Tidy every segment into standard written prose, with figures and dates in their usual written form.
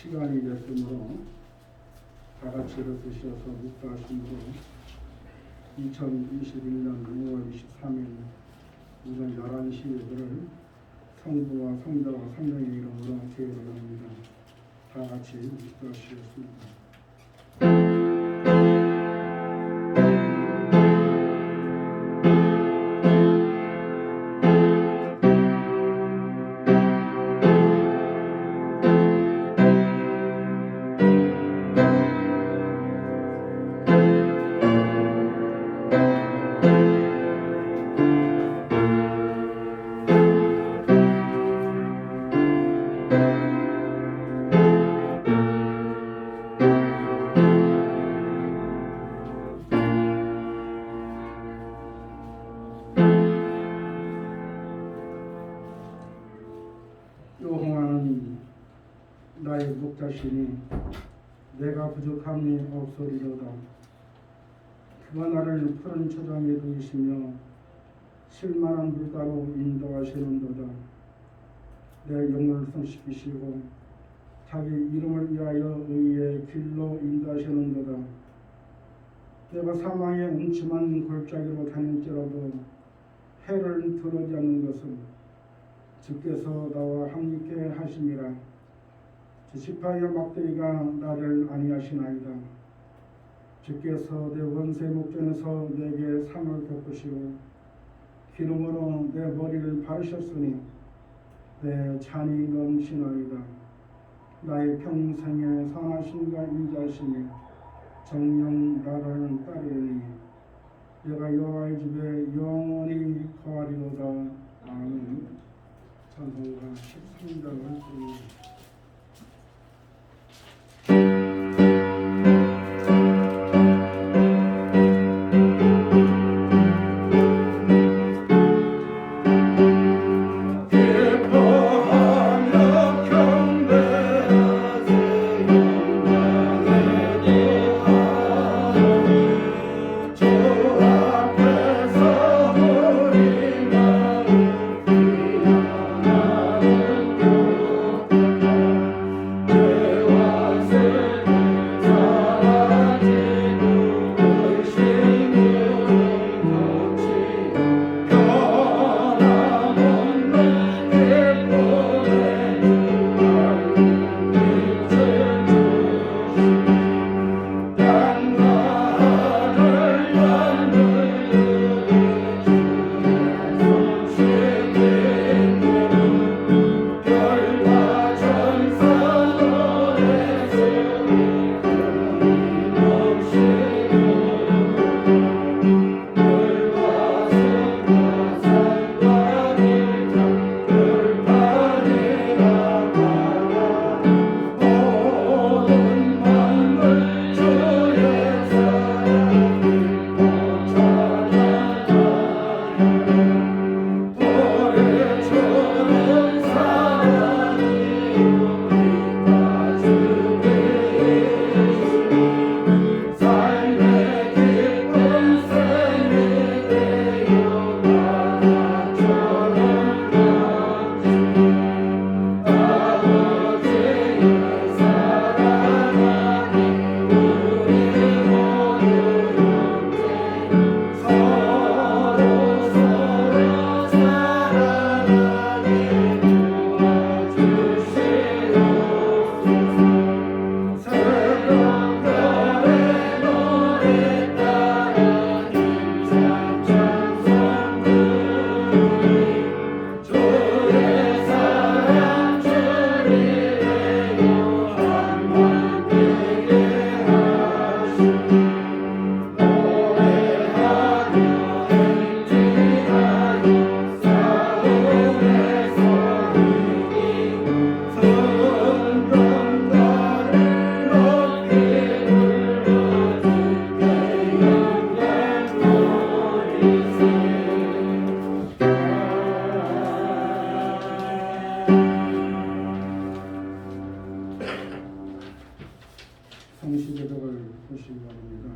시간이 됐으므로 다 같이 일어서셔서 묵도하심으로 2021년 5월 23일 오전 11시 예배를 성부와 성자와 성령의 이름으로 기회를 합니다. 다 같이 묵도하시겠습니다. 여호와는 나의 목자시니 내가 부족함이 없으리로다. 그가 나를 푸른 초장에 두이시며 실만한 물가로 인도하시는도다. 내 영혼을 성시키시고 자기 이름을 위하여 의의 길로 인도하시는도다. 내가 사망의 음침한 골짜기로 다닐지라도 해를 들어지 않는 것은 주께서 나와 함께 하심이라. 지팡이와 막대기가 나를 안위하시나이다. 주께서 내 원수의 목전에서 내게 상을 덮으시고 기름으로 내 머리를 바르셨으니 내 잔이 넘치나이다. 나의 평생에 선하심과 인자하심이 정녕 나를 따르니 내가 여호와의 집에 영원히 거하리로다. 아멘. 찬송가 13장을 드립니다. 성시기도를 보시기 바랍니다.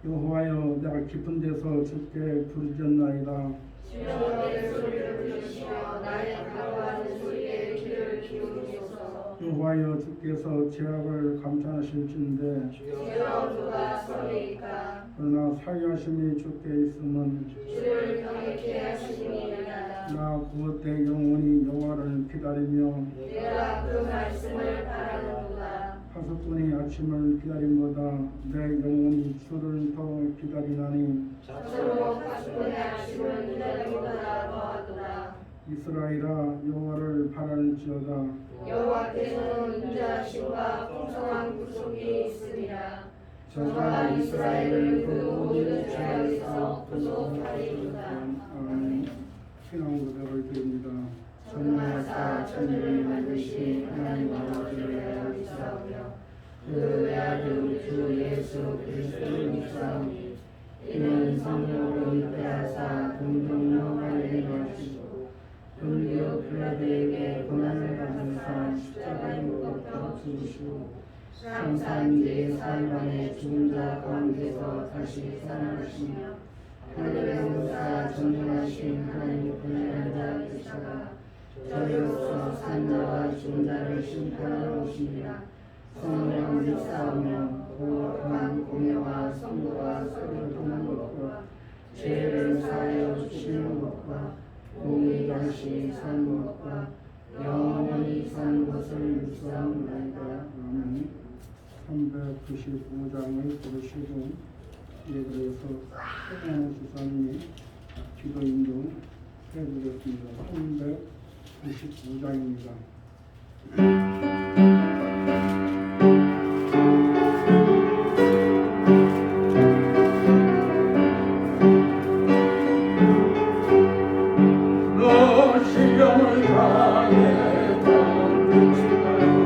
여호와여, 내가 깊은 데서 주께 부르짖나이다. 주여, 내 소리를 들으시며 나의 간구하는 소리에 귀를 기울이소서. 여호와여 주께서 죄악을 감찰하실진대 주여 누가 서리이까. 그러나 살려하심이 주께 있음은 주를 경외케 하심이니라. 나 구원대 영원히 여호와를 기다리며 내가 그 말씀을 바라는도다. 파수꾼이 아침을 기다림보다 내 영혼이 주를 더 기다리나니 저로 파수꾼의 아침을 기다림보다 더하도다. 이스라엘아 여호와를 바랄지어다 여호와께서는 인자하심과 풍성한 구속이 있으리라. 저가 이스라엘을 그 모든 죄악에서 구속하리로다. 아멘. 신앙 고백을 드립니다. 전능하사 천지를 만드신 하나님 아버지를 내가 믿사오며 그 외아들 우리 주 예수 그리스도를 믿사오니 이는 성령으로 잉태하사 동정녀 마리아를 하시고 본디오 빌라도에게 고난을 받으사 십자가에 못 박혀 죽으시고 삼사한 뒤에 사흘 만에 죽은 자 가운데서 다시 살아나시며 하늘에 오사 전능하신 하나님 우편에 앉아 계시다가 저리로서 산자와 죽은 자를 심판하러 오시니라. 성령 믿사오며 거룩한 공예와 성도와 서로 돕는 것과 죄를 사하여 주시는 것과 공의 다시 사는 것과 영원히 사는 것을 믿사옵나이다. 아멘. 395장을 부르시고 예배에서 최강호 주사님이 기도 인도 해드렸습니다. 395장입니다. 너 시경을 당해 던지나요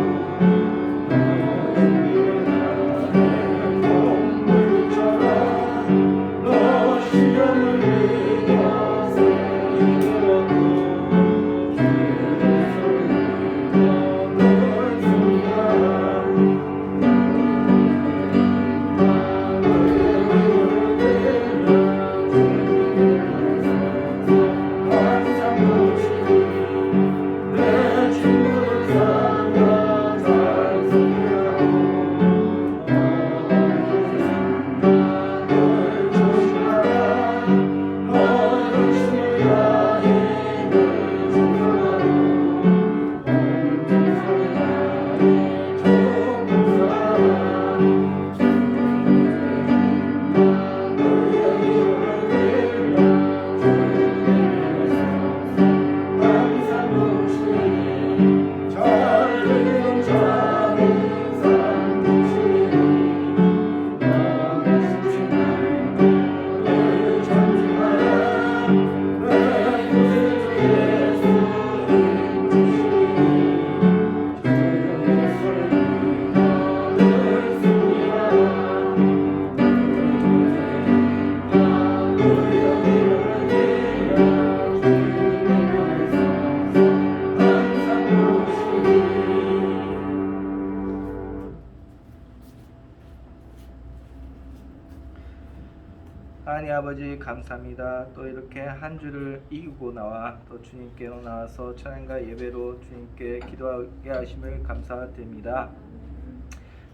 하나님 아버지 감사합니다. 또 이렇게 한 주를 이기고 나와 또 주님께로 나와서 찬양과 예배로 주님께 기도하게 하심을 감사드립니다.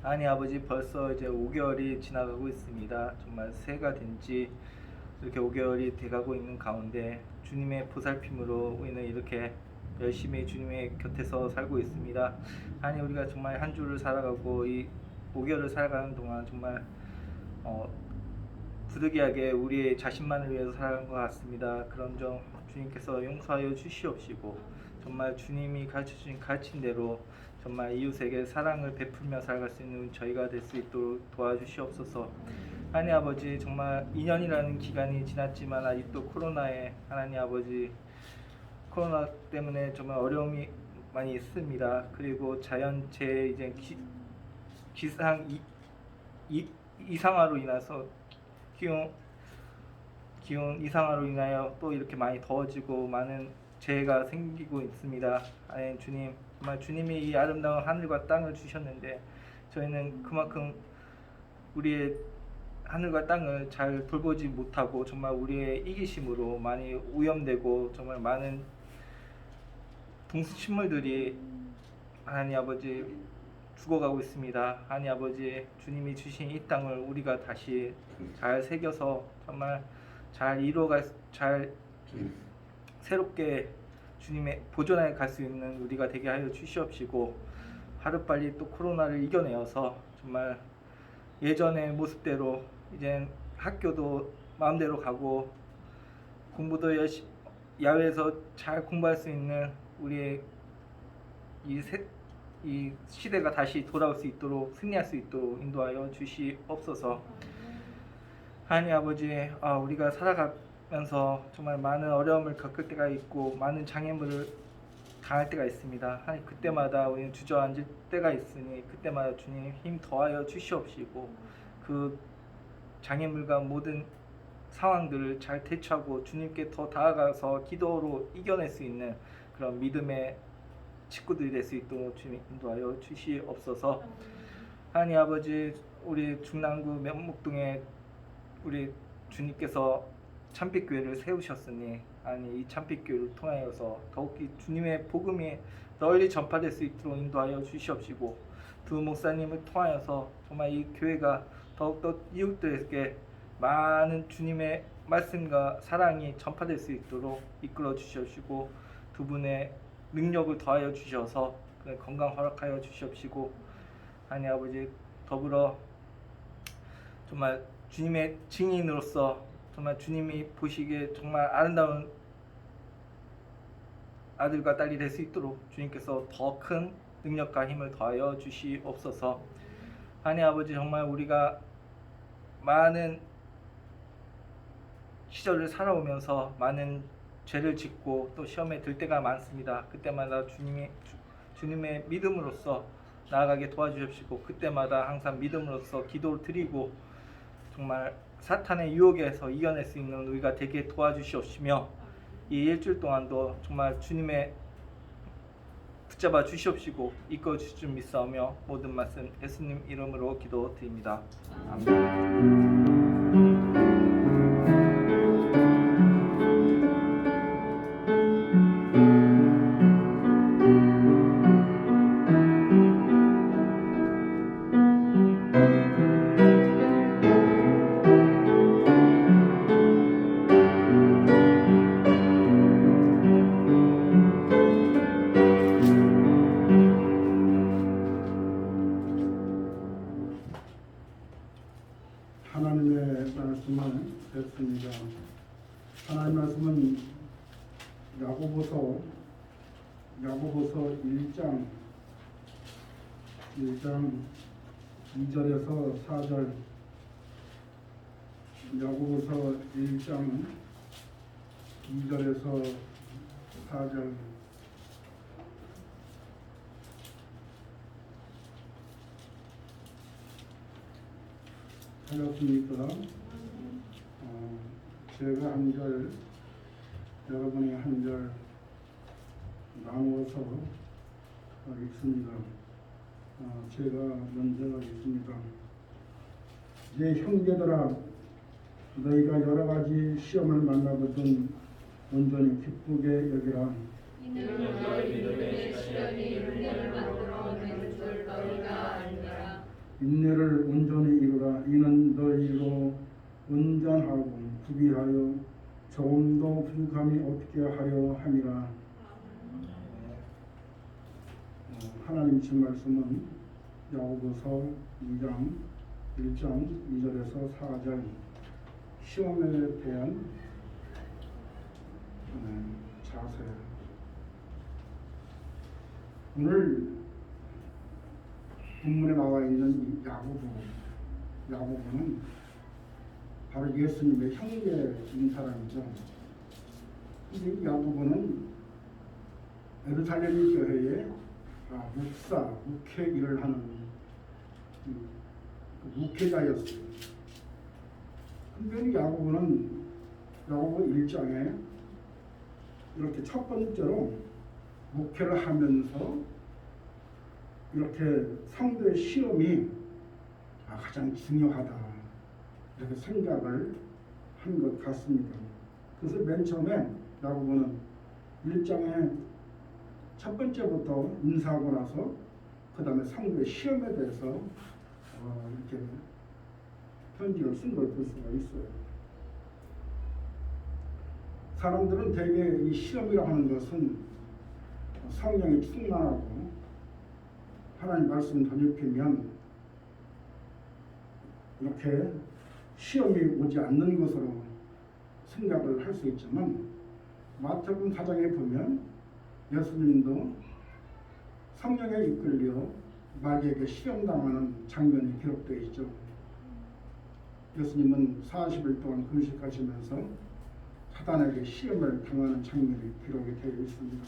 하나님 아버지 벌써 이제 5개월이 지나가고 있습니다. 정말 새해가 된지 이렇게 5개월이 돼가고 있는 가운데 주님의 보살핌으로 우리는 이렇게 열심히 주님의 곁에서 살고 있습니다. 하나님 우리가 정말 한 주를 살아가고 이 5개월을 살아가는 동안 정말 부득이하게 우리의 자신만을 위해서 살아간 것 같습니다. 그런 점 주님께서 용서하여 주시옵시고 정말 주님이 가르쳐주신 가르침대로 정말 이웃에게 사랑을 베풀며 살아갈 수 있는 저희가 될 수 있도록 도와주시옵소서. 하나님 아버지 정말 2년이라는 기간이 지났지만 아직도 코로나에 하나님 아버지 코로나 때문에 정말 어려움이 많이 있습니다. 그리고 자연재해 이제 기상 이상화로 인해서 기온 이상화로 인하여 또 이렇게 많이 더워지고 많은 재해가 생기고 있습니다. 하나님 주님 정말 주님이 이 아름다운 하늘과 땅을 주셨는데 저희는 그만큼 우리의 하늘과 땅을 잘 돌보지 못하고 정말 우리의 이기심으로 많이 오염되고 정말 많은 동식물들이 하나님 아버지 죽어가고 있습니다. 하나님 아버지 주님이 주신 이 땅을 우리가 다시 잘 새겨서 정말 잘 새롭게 주님의 보존에 갈 수 있는 우리가 되게 하여 주시옵시고, 하루빨리 또 코로나를 이겨내어서 정말 예전의 모습대로 이젠 학교도 마음대로 가고 공부도 야외에서 잘 공부할 수 있는 우리의 이 시대가 다시 돌아올 수 있도록, 승리할 수 있도록 인도하여 주시옵소서. 하나님 아버지, 우리가 살아가면서 정말 많은 어려움을 겪을 때가 있고 많은 장애물을 당할 때가 있습니다. 하나님, 그때마다 우리는 주저앉을 때가 있으니 그때마다 주님 힘 더하여 주시옵시고, 그 장애물과 모든 상황들을 잘 대처하고 주님께 더 다가가서 기도로 이겨낼 수 있는 그런 믿음의 친구들이 될 수 있도록 주님 인도하여 주시옵소서. 하나님 아버지, 우리 중랑구 면목동에 우리 주님께서 참빛교회를 세우셨으니, 아니 이 참빛교회를 통하여서 더욱이 주님의 복음이 널리 전파될 수 있도록 인도하여 주시옵시고, 두 목사님을 통하여서 정말 이 교회가 더욱더 이웃들에게 많은 주님의 말씀과 사랑이 전파될 수 있도록 이끌어 주시옵시고, 두 분의 능력을 더하여 주셔서 건강 허락하여 주시옵시고, 하나님 아버지 더불어 정말 주님의 증인으로서 정말 주님이 보시기에 정말 아름다운 아들과 딸이 될 수 있도록 주님께서 더 큰 능력과 힘을 더하여 주시옵소서. 하나님 아버지, 정말 우리가 많은 시절을 살아오면서 많은 죄를 짓고 또 시험에 들 때가 많습니다. 그때마다 주님의 믿음으로써 나아가게 도와주십시고, 그때마다 항상 믿음으로써 기도를 드리고 정말 사탄의 유혹에서 이겨낼 수 있는 우리가 되게 도와주시옵시며, 이 일주일 동안도 정말 주님의 붙잡아 주시옵시고 이끌어 주실 줄 믿사오며 모든 말씀 예수님 이름으로 기도드립니다. 아멘. 하나님의 말씀을 듣습니다. 하나님 말씀은 야고보서 1장 2절에서 4절, 야고보서 1장 2절에서 4절, 하였습니까? 제가 한 절, 여러분이 한 절 나누어서 읽습니다. 제가 먼저 읽습니다. 내 형제들아, 너희가 여러 가지 시험을 만나거든 온전히 기쁘게 여기라. 이는 너희 믿음의 시련이 은혜를 만들어 내는 줄 너희가 알리라. 인내를 온전히 이루라. 이는 너희로 온전하고 구비하여 조금도 부족함이 없게 하려 함이라. 하나님 신 말씀은 야고보서 2장 1장 2절에서 4절 시험에 대한 자세. 오늘 본문에 나와 있는 이 야고보는 바로 예수님의 형제인 사람이죠. 이 야고보는 예루살렘 교회에 목회 일을 하는 목회자였어요. 근데 야고보 1장에 이렇게 첫 번째로 목회를 하면서 이렇게 성도의 시험이 가장 중요하다 이렇게 생각을 한 것 같습니다. 그래서 맨 처음에 야고보는 1장에 첫 번째부터 인사하고 나서 그 다음에 상부의 시험에 대해서 이렇게 편지를 쓴 걸 볼 수가 있어요. 사람들은 대개 이 시험이라고 하는 것은 성령이 충만하고 하나님 말씀 덧입히면 이렇게 시험이 오지 않는 것으로 생각을 할 수 있지만 마태복음 4장에 보면 예수님도 성령에 이끌려 마귀에게 시험당하는 장면이 기록되어 있죠. 예수님은 40일 동안 금식하시면서 사단에게 시험을 당하는 장면이 기록이 되어 있습니다.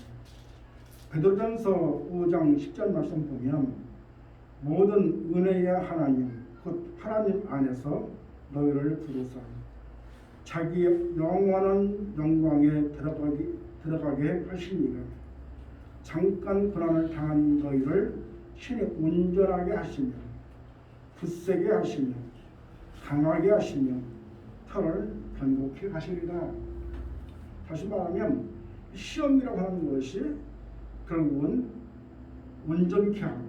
베드로전서 5장 10절 말씀 보면 모든 은혜의 하나님 곧 하나님 안에서 너희를 부르사 자기 영원한 영광에 들어가게 하시니라. 잠깐 고난을 당한 너희를 신이 온전하게 하시며 굳세게 하시며 강하게 하시며 털을 견고케 하시리라. 다시 말하면 시험이라고 하는 것이 결국은 온전케 하고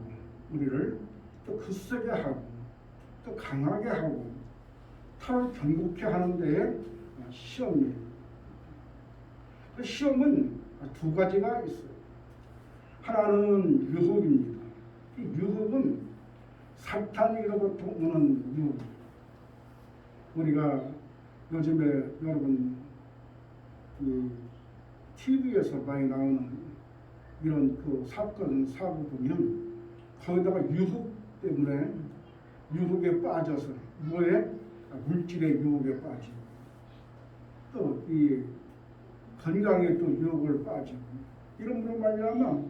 우리를 또 굳세게 하고 또 강하게 하고 털을 견고케 하는 데에 시험이에요. 그 시험은 두 가지가 있어요. 하나는 유혹입니다. 이 유혹은 사탄으로부터 오는 유혹. 우리가 요즘에 여러분 이 TV에서 많이 나오는 이런 그 사건 사고 보면 거기다가 유혹 때문에 유혹에 빠져서 뭐에 물질의 유혹에 빠지고 또 이 건강에 또 유혹을 빠지고 이런 걸로 말미암아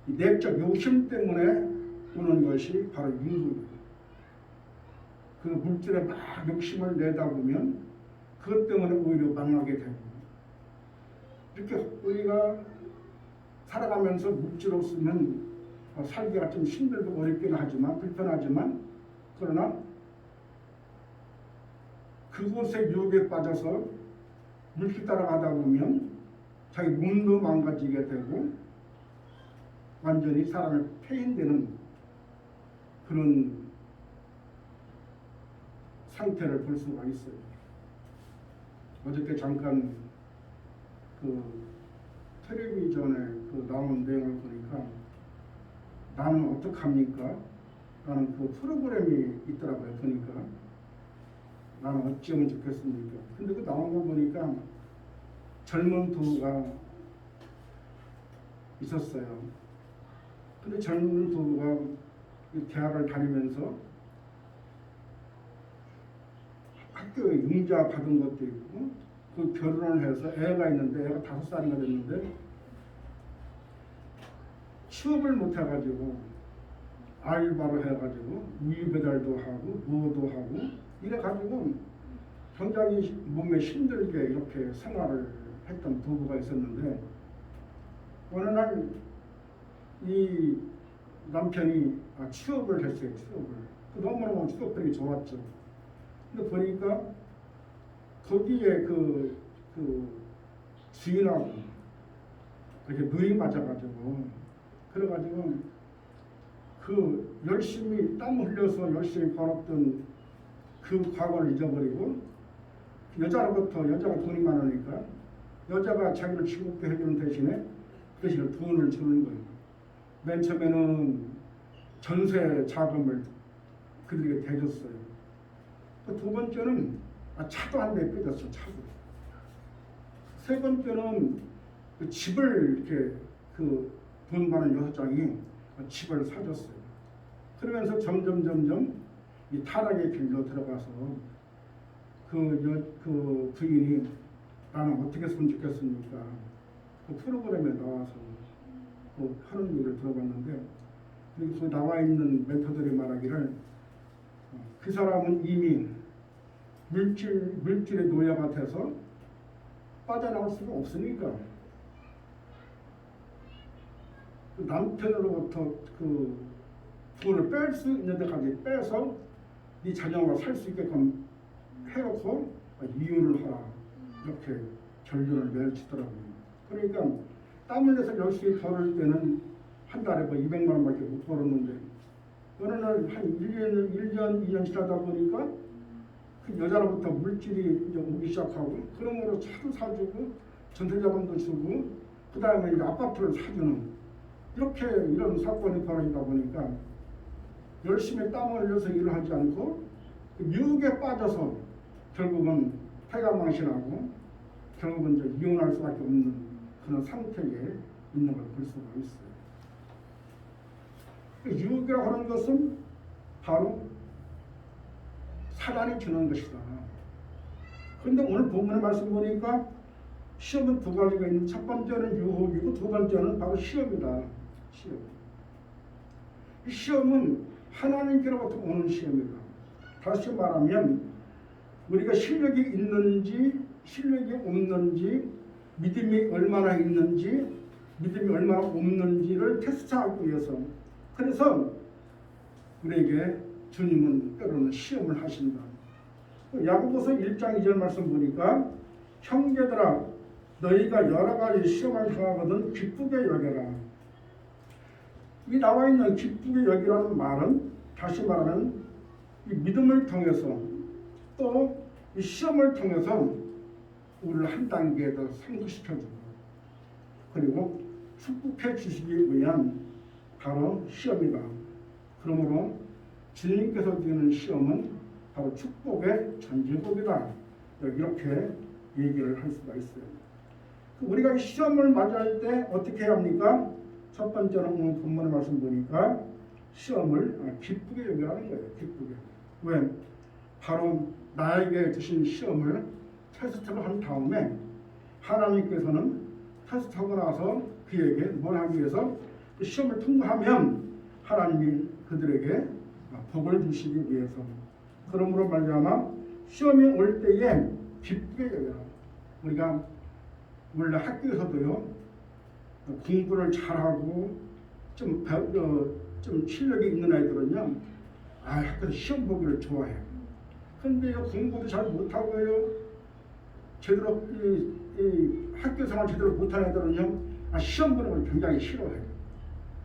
내적 욕심 때문에 오는 것이 바로 유혹이에요. 그 물질에 막 욕심을 내다 보면 그것 때문에 오히려 망하게 되고 이렇게 우리가 살아가면서 물질 없으면 살기가 좀 힘들고 어렵긴 하지만 불편하지만 그러나 그곳에 유혹에 빠져서 물질 따라가다 보면 자기 몸도 망가지게 되고 완전히 사람을 폐인되는 그런 상태를 볼 수가 있어요. 어저께 잠깐 그 텔레비전에 그 나온 내용을 보니까 나는 어떡합니까? 라는 그 프로그램이 있더라고요. 보니까 나는 어찌하면 좋겠습니까? 근데 그 나온 거 보니까 젊은 부부가 있었어요. 근데 젊은 부부가 대학을 다니면서 학교에 융자 받은 것도 있고 그 결혼을 해서 애가 있는데 애가 5살이나 됐는데 취업을 못 해가지고 알바로 해가지고 우유 배달도 하고 뭐도 하고 이래가지고 굉장히 몸에 힘들게 이렇게 생활을 했던 부부가 있었는데 어느 날 이 남편이 취업을 했어요. 취업을. 너무너무 취업하기 좋았죠. 근데 보니까 거기에 그 주인하고 그렇게 눈이 맞아가지고 그래가지고 그 열심히 땀 흘려서 열심히 벌었던 그 과거를 잊어버리고 여자가 돈이 많으니까 여자가 자기를 즐겁게 해주는 대신에 그 대신에 돈을 주는 거예요. 맨 처음에는 전세 자금을 그들에게 대줬어요. 두 번째는 차도 한 대 뺏었어. 차도. 세 번째는 그 집을 이렇게 그 돈 많은 여자장이 집을 사줬어요. 그러면서 점점 이 타락의 길로 들어가서 그 부인이 나는 어떻게 했으면 좋겠습니까? 그 프로그램에 나와서 그 하는 얘기를 들어봤는데 그 나와 있는 멘토들이 말하기를 그 사람은 이미 물질의 노예가 돼서 빠져나올 수가 없으니까 그 남편으로부터 그 돈을 뺄 수 있는 데까지 빼서 네 자녀가 살 수 있게끔 해놓고 이혼을 하라 이렇게 결론을 내치더라고요. 그러니까 땀을 내서 열심히 벌을 때는 한 달에 뭐 200만 원밖에 못 벌었는데 어느 날 한 1년, 2년 지나다 보니까 그 여자로부터 물질이 이제 오기 시작하고 그러므로 차도 사주고 전세자금도 주고 그 다음에 이제 아파트를 사주는 이렇게 이런 사건이 벌어지다 보니까 열심히 땀을 흘려서 일을 하지 않고 유혹에 빠져서 결국은 폐가망신하고 결국은 이제 이혼할 수밖에 없는 그런 상태에 있는 걸 볼 수가 있어요. 유혹이라고 하는 것은 바로 사단이 주는 것이다. 그런데 오늘 본문의 말씀 보니까 시험은 두 가지가 있는 첫 번째는 유혹이고 두 번째는 바로 시험이다. 시험. 이 시험은 하나님께로부터 오는 시험이다. 다시 말하면 우리가 실력이 있는지 실력이 없는지 믿음이 얼마나 있는지 믿음이 얼마나 없는지를 테스트하기 위해서 그래서 우리에게 주님은 때로는 시험을 하신다. 야고보서 1장 2절 말씀 보니까 형제들아 너희가 여러 가지 시험을 당하거든 기쁘게 여겨라. 이 나와 있는 기쁘게 여기라는 말은 다시 말하면 이 믿음을 통해서 또 이 시험을 통해서 우리를 한 단계 더 성숙시켜주고 그리고 축복해 주시기 위한 바로 시험이다. 그러므로 주님께서 주는 시험은 바로 축복의 전제법이다. 이렇게 얘기를 할 수가 있어요. 우리가 시험을 맞이할 때 어떻게 해야 합니까? 첫 번째는 오늘 본문의 말씀 보니까 시험을 기쁘게 여기라는 거예요. 기쁘게. 왜? 바로 나에게 주신 시험을 테스트를 한 다음에 하나님께서는 테스트하고 나서 그에게 뭘 하기 위해서 시험을 통과하면 하나님이 그들에게 복을 주시기 위해서 그러므로 말미암아 시험이 올 때에 기쁘게 여겨라. 우리가 원래 학교에서도요 공부를 잘하고 좀 실력이 있는 아이들은요 학교에서 시험 보기를 좋아해요. 근데 공부도 잘 못하고요 제대로 이 학교 생활 제대로 못하는 애들은요 시험 보는 걸 굉장히 싫어해요.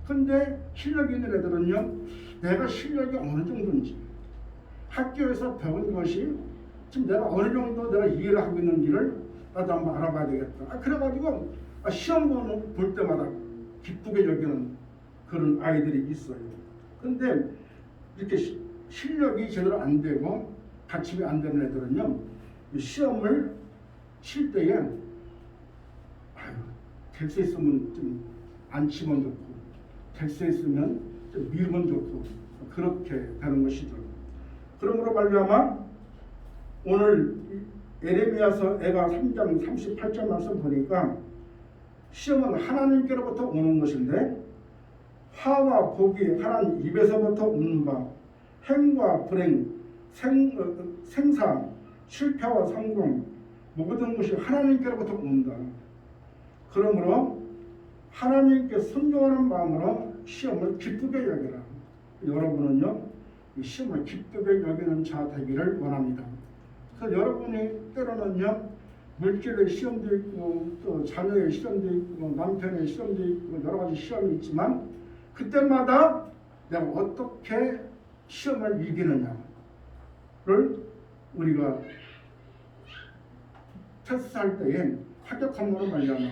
근데 실력이 있는 애들은요 내가 실력이 어느 정도인지 학교에서 배운 것이 지금 내가 어느 정도 내가 이해를 하고 있는지를 나도 한번 알아봐야 되겠다. 그래가지고 시험 볼 때마다 기쁘게 여기는 그런 아이들이 있어요. 근데 이렇게 실력이 제대로 안 되고 받침이 안 되는 애들은요 시험을 칠 때에 될 수 있으면 좀 안 치면 좋고 될 수 있으면 좀 미루면 좋고 그렇게 되는 것이죠. 그러므로 말미암아 오늘 에레미야서 애가 3장 38절 말씀 보니까 시험은 하나님께로부터 오는 것인데 화와 복이 하나님 입에서부터 오는 바 행과 불행, 생사, 실패와 성공 모든 것이 하나님께로부터 온다. 그러므로 하나님께 순종하는 마음으로 시험을 기쁘게 여겨라. 여러분은요 이 시험을 기쁘게 여기는 자 되기를 원합니다. 그래서 여러분이 때로는요 물질의 시험도 있고 또 자녀의 시험도 있고 남편의 시험도 있고 여러 가지 시험이 있지만 그때마다 내가 어떻게 시험을 이기느냐를 우리가 테스트할 때에 합격함으로 말미암아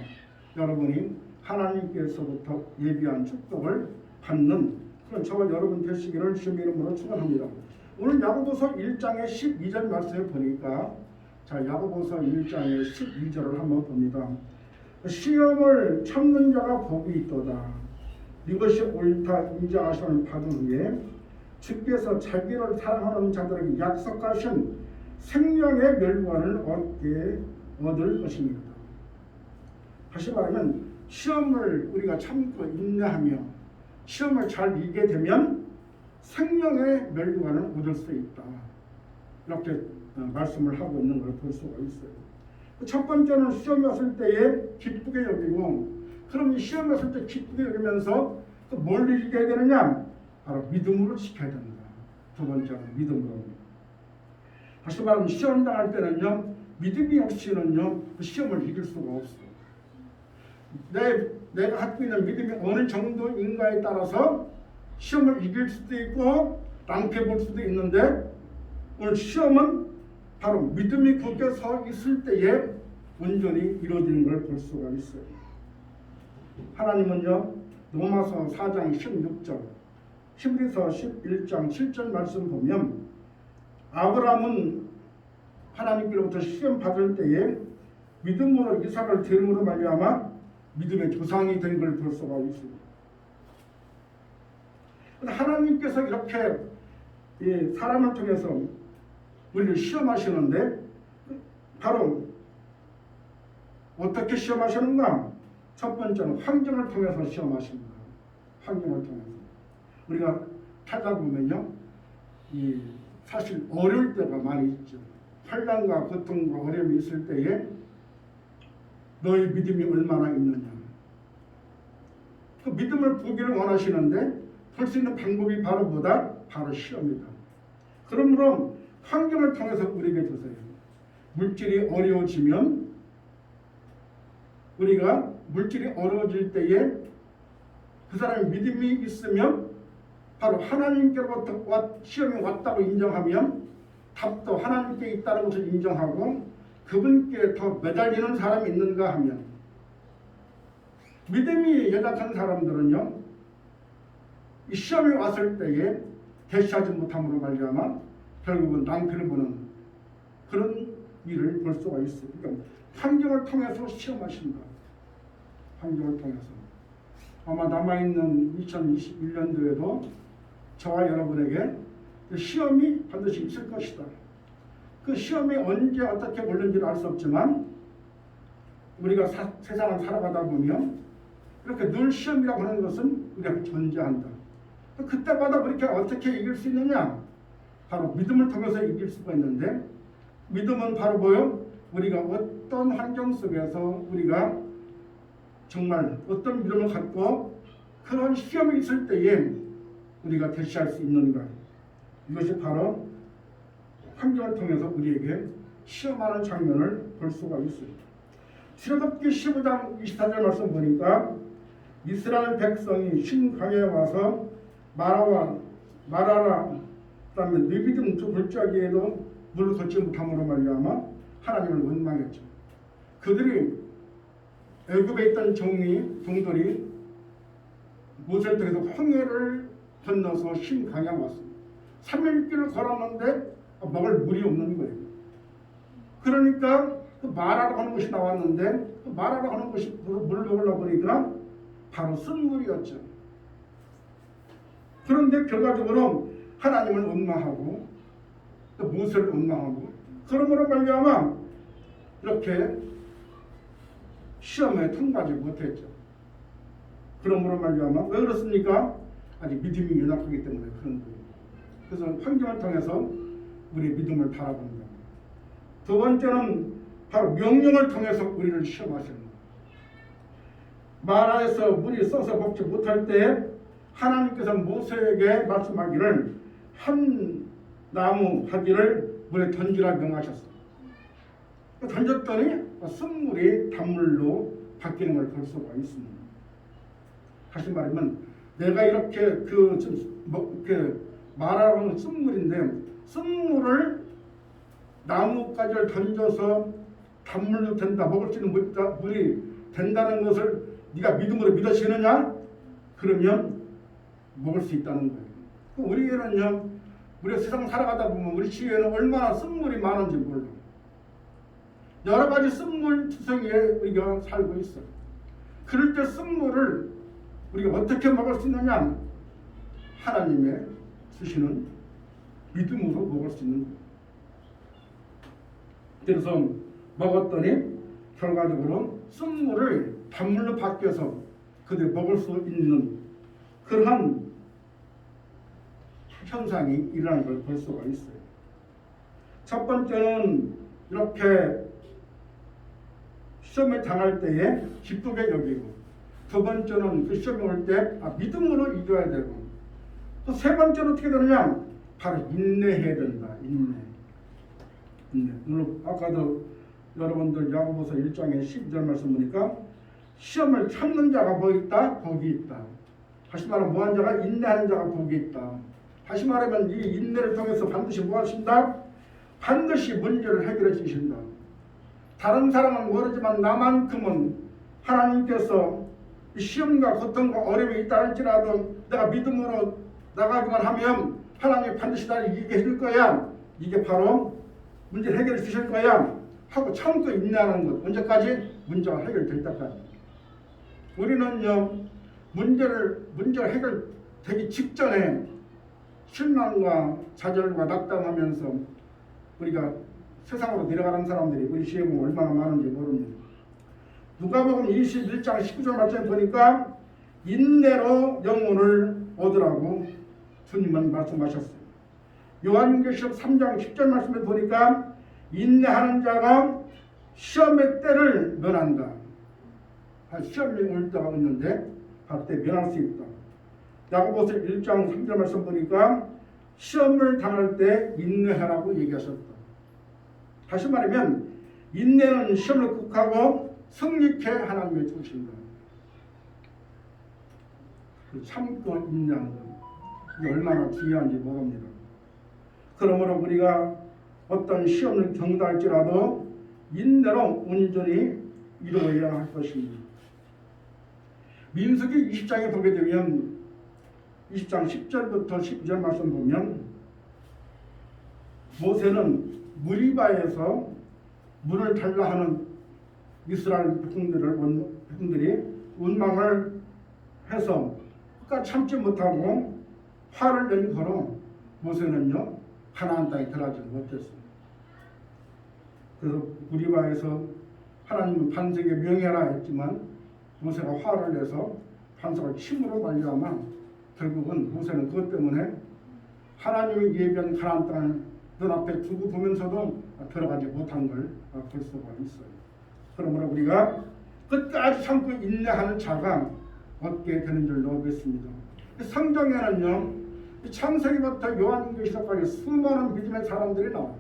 여러분이 하나님께서부터 예비한 축복을 받는 그런 저와 여러분 되시기를 주님의 이름으로 축원합니다. 오늘 야고보서 1장의 12절 말씀에 보니까 자 야고보서 1장의 12절을 한번 봅니다. 시험을 참는 자가 복이 있도다. 이것이 옳다 인정하심을 받은 후에 주께서 자기를 사랑하는 자들에게 약속하신 생명의 멸관을 얻을 것입니다. 다시 말하면 시험을 우리가 참고 인내하며 시험을 잘 이기게 되면 생명의 멸관을 얻을 수 있다. 이렇게 말씀을 하고 있는 걸 볼 수가 있어요. 첫 번째는 시험이 왔을 때에 기쁘게 여기고 그럼 이 시험이 왔을 때 기쁘게 여기면서 또 뭘 이겨야 되느냐? 바로 믿음으로 지켜야 된다. 두 번째는 믿음으로. 다시 말하면 시험 당할 때는요 믿음이 없이는요 그 시험을 이길 수가 없어요. 내 내가 갖고 있는 믿음이 어느 정도인가에 따라서 시험을 이길 수도 있고 낭패 볼 수도 있는데, 오늘 시험은 바로 믿음이 굳게 서 있을 때에 온전히 이루어지는 걸 볼 수가 있어요. 하나님은요, 로마서 4장 16절, 히브리서 11장 7절 말씀 보면, 아브라함은 하나님께로부터 시험 받을 때에 믿음으로 이삭을 드림으로 말미암아 믿음의 조상이 된 걸 볼 수가 있습니다. 하나님께서 이렇게 사람을 통해서 우리를 시험하시는데, 바로 어떻게 시험하시는가? 첫 번째는 환경을 통해서 시험하십니다. 환경을 통해서. 우리가 찾아보면요, 사실 어려울 때가 많이 있죠. 환난과 고통과 어려움이 있을 때에 너희 믿음이 얼마나 있느냐. 그 믿음을 보기를 원하시는데 볼 수 있는 방법이 바로 뭐다? 바로 시험이다. 그러므로 환경을 통해서 우리에게 주세요. 물질이 어려워지면, 우리가 물질이 어려워질 때에 그 사람이 믿음이 있으면 바로 하나님께로부터 시험이 왔다고 인정하면 답도 하나님께 있다는 것을 인정하고 그분께 더 매달리는 사람이 있는가 하면, 믿음이 연약한 사람들은요, 이 시험이 왔을 때에 대시하지 못함으로 말미암아 결국은 낭패를 보는 그런 일을 볼 수가 있어요. 그러니까 환경을 통해서 시험하신다. 환경을 통해서. 아마 남아있는 2021년도에도 저와 여러분에게 시험이 반드시 있을 것이다. 그 시험이 언제 어떻게 올는지는 알 수 없지만 우리가 세상을 살아가다 보면 이렇게 늘 시험이라고 하는 것은 우리가 존재한다. 그때마다 우리가 어떻게 이길 수 있느냐? 바로 믿음을 통해서 이길 수가 있는데, 믿음은 바로 뭐요? 우리가 어떤 환경 속에서 우리가 정말 어떤 믿음을 갖고 그런 시험이 있을 때에 우리가 대시할 수 있는가. 이것이 바로 환경을 통해서 우리에게 시험하는 장면을 볼 수가 있습니다. 출애굽기 15장 24절 말씀 보니까 이스라엘 백성이 신강에 와서 마라라 그다음에 느비dim 두 골짜기에도 물을 걷지 못함으로 말미암아 하나님을 원망했죠. 그들이 애굽에 있던 종들이 모세를 통해서 홍해를 건너서 신강에 왔습니다. 3일길을 걸었는데 먹을 물이 없는 거예요. 그러니까 그 마라라고 하는 것이 나왔는데, 그 마라라고 하는 것이 물을 먹으려고 보니까 바로 쓴물이었죠. 그런데 결과적으로 하나님을 원망하고 또 모세를 원망하고, 그러므로 말미암아 이렇게 시험에 통과하지 못했죠. 그러므로 말미암아 왜 그렇습니까? 아직 믿음이 연약하기 때문에 그런 거예요. 그래서 환경을 통해서 우리 믿음을 바라봅니다. 두 번째는 바로 명령을 통해서 우리를 시험하시는 거예요. 마라에서 물이 써서 먹지 못할 때 하나님께서 모세에게 말씀하기를 한 나무 가지를 물에 던지라 명하셨어요. 던졌더니 쓴물이 단물로 바뀌는 걸 볼 수가 있습니다. 다시 말하면 내가 이렇게 마라라는 쓴물인데, 쓴물을 나뭇가지를 던져서 단물로 된다, 먹을 수 있는 물이 된다는 것을 네가 믿음으로 믿어지느냐? 그러면 먹을 수 있다는 거예요. 우리에는요, 우리 세상 살아가다 보면 우리 주위에는 얼마나 쓴물이 많은지 몰라. 여러 가지 쓴물 투성이에 우리가 살고 있어요. 그럴 때 쓴물을 우리가 어떻게 먹을 수 있느냐? 하나님의 주시는 믿음으로 먹을 수 있는 거예요. 그래서 먹었더니 결과적으로 쓴물을 단물로 바뀌어서 그들 먹을 수 있는 그러한 현상이 일어나는 걸 볼 수가 있어요. 첫 번째는 이렇게 시험을 당할 때에 기쁘게 여기고, 두 번째는 그 시험이 올 때 믿음으로 이겨야 되고, 또 세 번째는 어떻게 되느냐? 바로 인내해야 된다. 인내. 오늘 아까도 여러분들 야고보서 1장의 12절 말씀 보니까 시험을 참는 자가 뭐 있다? 복이 있다. 다시 말하면 뭐한 자가 인내하는 자가 복이 있다. 다시 말하면 이 인내를 통해서 반드시 뭐 하신다? 반드시 문제를 해결해 주신다. 다른 사람은 모르지만 나만큼은 하나님께서 시험과 고통과 어려움이 있다 할지라도 내가 믿음으로 나가기만 하면 하나님이 반드시 나를 이기게 해줄 거야. 이게 바로 문제를 해결해 주실 거야 하고 참고 인내하는 것. 언제까지? 문제가 해결될 때까지. 우리는요 문제를 해결되기 직전에 실망과 좌절과 낙담하면서 우리가 세상으로 내려가는 사람들이 우리 시에 보면 얼마나 많은지 모릅니다. 누가복음 21장 19절 말씀에 보니까 인내로 영혼을 얻으라고 주님은 말씀하셨어요. 요한계시록 3장 10절 말씀에 보니까 인내하는 자가 시험의 때를 면한다. 시험이 올 때가 있는데 그때 면할 수 있다. 야고보서 1장 3절 말씀 보니까 시험을 당할 때 인내하라고 얘기하셨다. 다시 말하면 인내는 시험을 극복하고 승리케 하나님이 주신다. 참고 인내하는 것, 이게 얼마나 중요한지 모릅니다. 그러므로 우리가 어떤 시험을 경도할지라도 인내로 온전히 이루어야 할 것입니다. 민수기 20장에 보게 되면 20장 10절부터 12절 말씀 보면 모세는 무리바에서 물을 달라 하는 이스라엘 백성들이 원망을 해서 끝까지 참지 못하고 화를 낸 거로 모세는요 가나안 땅에 들어가지 못했습니다. 그래서 무리바에서 하나님은 반석에 명예하라 했지만 모세가 화를 내서 반석을 침으로 말리다마 결국은 모세는 그것 때문에 하나님이 예비한 가나안 땅을 눈앞에 두고 보면서도 들어가지 못한 걸 볼 수가 있어요. 그러므로 우리가 끝까지 참고 인내하는 자가 얻게 되는 줄 믿습니다. 성경에는요 창세기부터 요한계시록까지 수많은 믿음의 사람들이 나와요.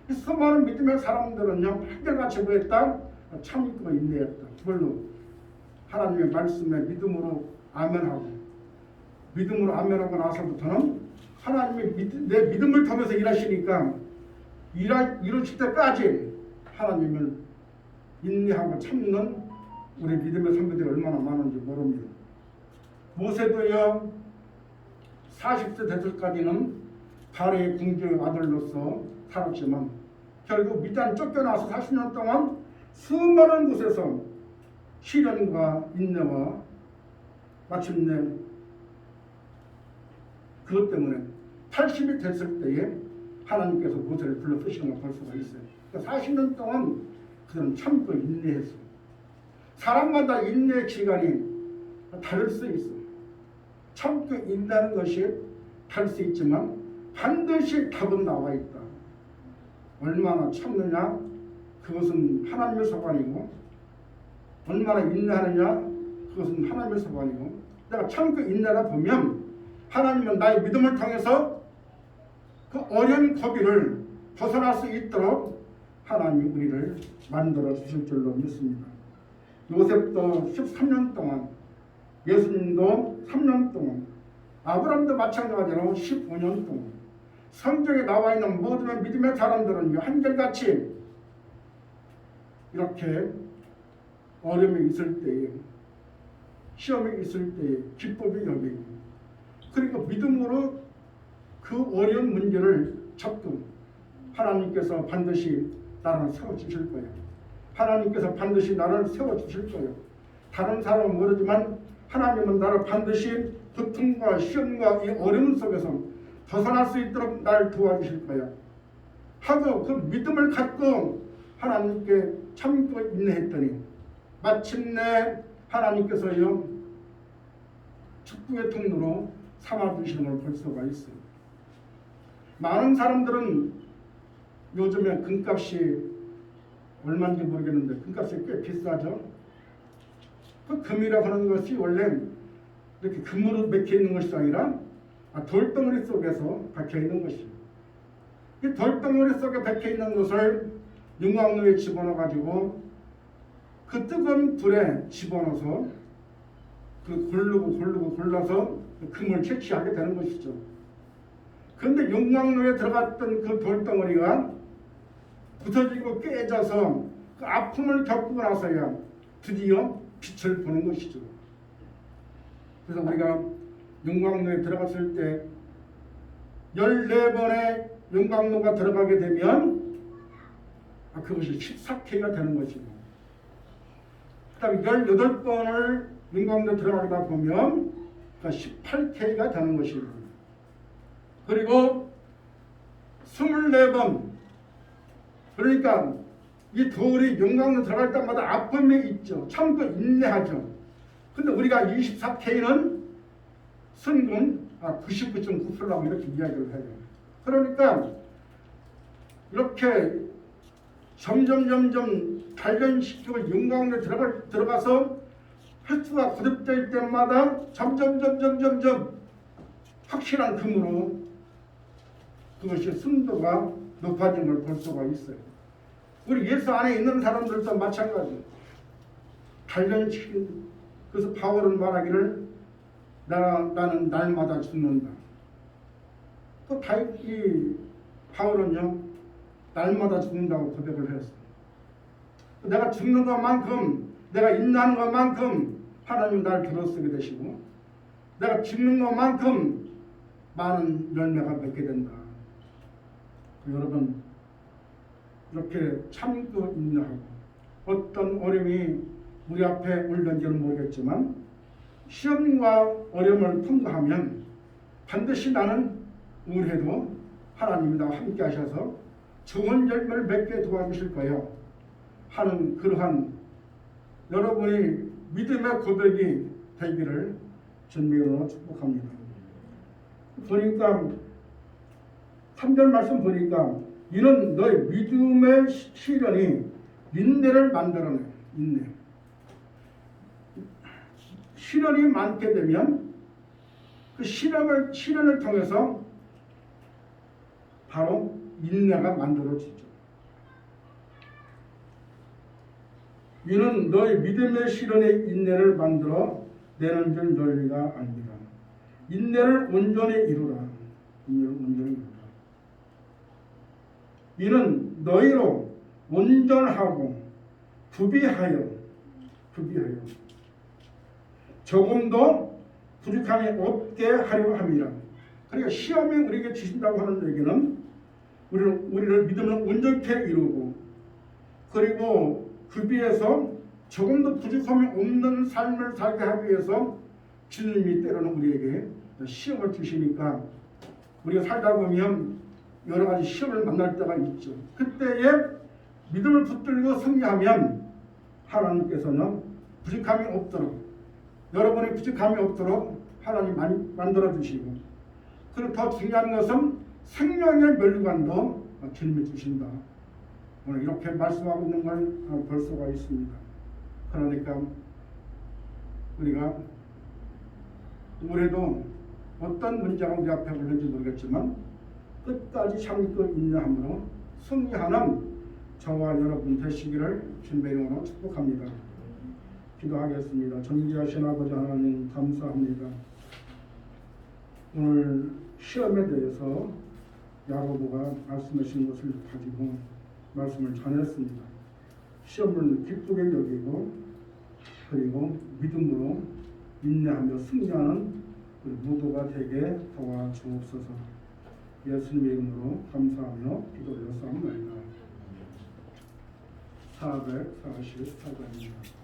이 수많은 믿음의 사람들은요 한결같이 뭐했다? 참고 인내했다. 그걸로 하나님의 말씀에 믿음으로 아멘하고 믿음으로 아멘하고 나서부터는 하나님이 내 믿음을 통해서 일하시니까 이루실 때까지 하나님을 인내하고 참는 우리 믿음의 선배들이 얼마나 많은지 모릅니다. 모세도요 40세 됐을까지는 바로의 궁정의 아들로서 살았지만 결국 미디안 쫓겨나서 40년 동안 수많은 곳에서 시련과 인내와 마침내 그것 때문에 80이 됐을 때에 하나님께서 모세를 불러 쓰시는 걸 볼 수가 있어요. 그러니까 40년 동안 그들은 참고 인내했어요. 사람마다 인내의 기간이 다를 수 있어요. 참고 인내하는 것이 다를 수 있지만 반드시 답은 나와 있다. 얼마나 참느냐 그것은 하나님의 소관이고 얼마나 인내하느냐 그것은 하나님의 소관이고 내가 참고 인내하다 보면 하나님은 나의 믿음을 통해서 그 어려운 고비를 벗어날 수 있도록 하나님이 우리를 만들어 주실 줄로 믿습니다. 요셉도 13년 동안 예수님도 3년 동안 아브라함도 마찬가지로 15년 동안 성경에 나와 있는 모든 믿음의 사람들은 한결같이 이렇게 어려움이 있을 때에 시험이 있을 때에 기쁨이 여기고 그리고 믿음으로 그 어려운 문제를 접근 하나님께서 반드시 나를 세워주실 거예요. 하나님께서 반드시 나를 세워주실 거예요. 다른 사람은 모르지만 하나님은 나를 반드시 고통과 시험과 이 어려움 속에서 벗어날 수 있도록 나를 도와주실 거예요. 하고 그 믿음을 갖고 하나님께 참고 인내했더니 마침내 하나님께서요 축복의 통로로 삼아주시는 걸 볼 수가 있어요. 많은 사람들은 요즘에 금값이 얼마인지 모르겠는데 금값이 꽤 비싸죠. 그 금이라고 하는 것이 원래 이렇게 금으로 맥혀 있는 것이 아니라 돌덩어리 속에서 박혀 있는 것이에요. 이 돌덩어리 속에 박혀 있는 것을 용광로에 집어넣어 가지고 그 뜨거운 불에 집어넣어서 그 골라서 그 금을 채취하게 되는 것이죠. 그런데 용광로에 들어갔던 그 돌덩어리가 부서지고 깨져서 그 아픔을 겪고 나서야 드디어 빛을 보는 것이죠. 그래서 우리가 용광로에 들어갔을 때 14번의 용광로가 들어가게 되면 그것이 14K가 되는 것이고, 그 다음에 18번을 용광로에 들어가다 보면 18K가 되는 것이고, 그리고 24번, 그러니까 이 돌이 용광로 들어갈 때마다 아픔이 있죠. 참고 인내하죠. 근데 우리가 24K는 승분 99.9%라고 이렇게 이야기를 해요. 그러니까 이렇게 점점 단련시키고 용광로에 들어가서 횟수가 거듭될 때마다 점점 확실한 금으로 그것이 순도가 높아진 걸 볼 수가 있어요. 우리 예수 안에 있는 사람들도 마찬가지예요. 단련시킨, 그래서 바울은 말하기를 나는 날마다 죽는다. 또 이 바울은요 날마다 죽는다고 고백을 했어요. 내가 죽는 것만큼, 내가 인내하는 것만큼 하나님 날 들어쓰게 되시고, 내가 죽는 것만큼 많은 열매가 맺게 된다. 여러분, 이렇게 참고 인내하고 어떤 어려움이 우리 앞에 올는지는 모르겠지만 시험과 어려움을 통과하면 반드시 나는 올해도 하나님이 나와 함께 하셔서 좋은 열매를 맺게 도와주실 거예요 하는 그러한 여러분이 믿음의 고백이 되기를 주님으로 축복합니다. 보니까 3절 말씀 보니까 이는 너의 믿음의 시련이 인내를 만들어내. 인내. 시련이 많게 되면 그 시련을 통해서 바로 인내가 만들어지죠. 이는 너의 믿음의 시련의 인내를 만들어 내는 줄 너희가 아니라. 인내를 온전히 이루라. 인내를 온전히 이루라. 이는 너희로 온전하고 부비하여 조금도 부족함이 없게 하려 함이라. 그러니까 시험이 우리에게 주신다고 하는 얘기는 우리를 믿음을 온전케 이루고, 그리고 그 비해서 조금도 부족함이 없는 삶을 살게 하기 위해서 주님이 때로는 우리에게 시험을 주시니까 우리가 살다 보면 여러 가지 시험을 만날 때가 있죠. 그때에 믿음을 붙들고 승리하면 하나님께서는 부족함이 없도록, 여러분의 부족함이 없도록 하나님 만들어 주시고, 그리고 더 중요한 것은 생명의 멸류관도 주님이 주신다. 오늘 이렇게 말씀하고 있는 걸 볼 수가 있습니다. 그러니까 우리가 올해도 어떤 문제가 우리 앞에 올는지 모르겠지만 끝까지 참고 인내함으로 승리하는 저와 여러분 되시기를 주님의 이름으로 축복합니다. 기도하겠습니다. 존귀하신 아버지 하나님 감사합니다. 오늘 시험에 대해서 야고보가 말씀하신 것을 가지고 말씀을 전했습니다. 시험을 기쁘게 여기고 그리고 믿음으로 인내하며 승리하는 우리 모두가 되게 도와주옵소서. 예수님의 이름으로 감사하며 기도드렸사옵나이다. 444장입니다.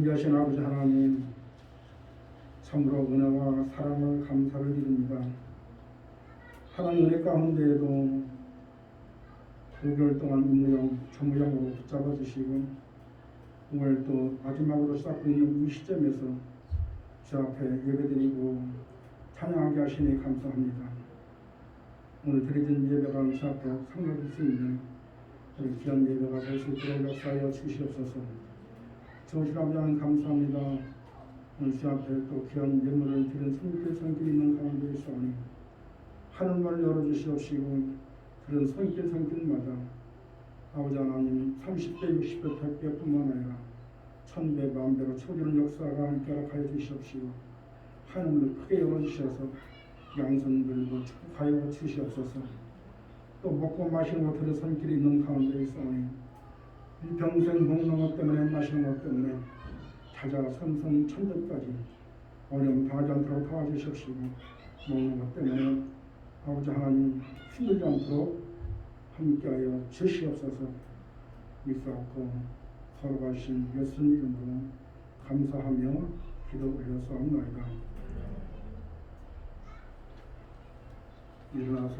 위하신 아버지 하나님, 참으로 은혜와 사랑을 감사를 드립니다. 하나님 은혜 가운데에도 5개월 동안 임무형, 전무형으로 붙잡아 주시고 오늘 또 마지막으로 쌓고 있는 이 시점에서 주 앞에 예배드리고 찬양하게 하시니 감사합니다. 오늘 드려진 예배가 주 앞에 상급일 수 있는 우리 귀한 예배가 될 수 있도록 역사하여 주시옵소서. 좋으신 아버지 하나님 감사합니다. 오늘 주 앞에 또 귀한 예물을 드린 손길 있는 가운데 있사오니 하늘문을 열어주시옵시고 그런 손길마다 아버지 하나님 30배, 60배, 100배뿐만 아니라 1000배, 10,000배로 초기는 역사가 함께 허락하여 주시옵시고 하늘문을 크게 열어주셔서 양손들고 축복하여 주시옵소서. 또 먹고 마시는 것들의 손길이 있는 가운데 있사오니 이 평생 먹는 것 때문에 마시는 것 때문에 타자 삼성 천대까지 어려움 당하지 않도록 도와주시옵시고 먹는 것 때문에 아버지 하나님 힘들지 않도록 함께하여 주시옵소서. 믿사옵고 걸어가신 예수님 이름으로 감사하며 기도 올려서옵나이다. 일어나서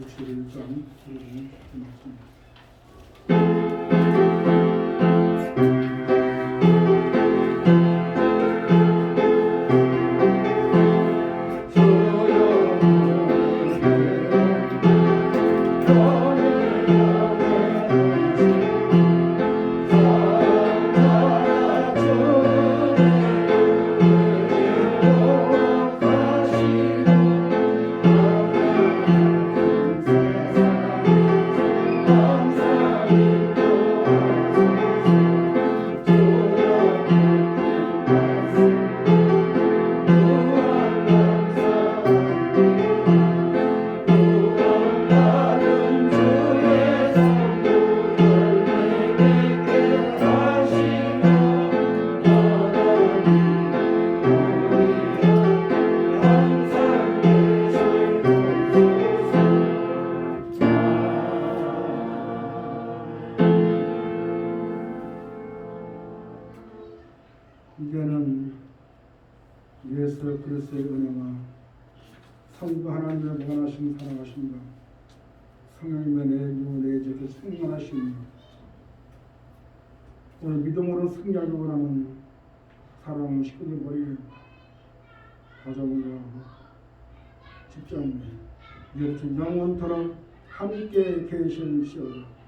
61장 기도를 드리겠습니다. 이제는 예수 그리스도의 은혜와 성부 하나님의 무한하신 사랑하심과 성령님의 내주의 충만하심이 오늘 믿음으로 승리하기 원하는 사랑하는 식구들 모임 가정과 직장 이렇게 영원토록 함께 계실지어다.